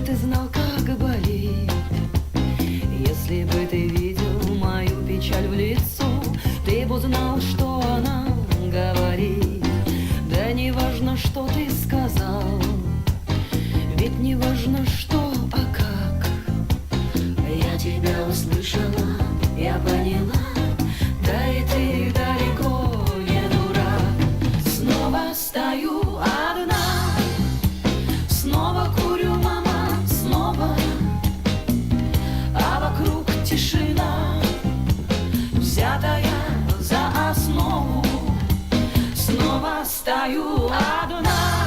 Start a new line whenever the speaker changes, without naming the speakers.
ты знал, как болит, если бы ты видел мою печаль в лицо, ты бы знал, что она говорит. Да не важно, что ты сказал, ведь не важно, что, а как. Я тебя услышала, я поняла, да и ты далеко не дурак. Снова стою одна, снова курю, мама, снова, а вокруг тишина, взятая за основу. Снова стою одна.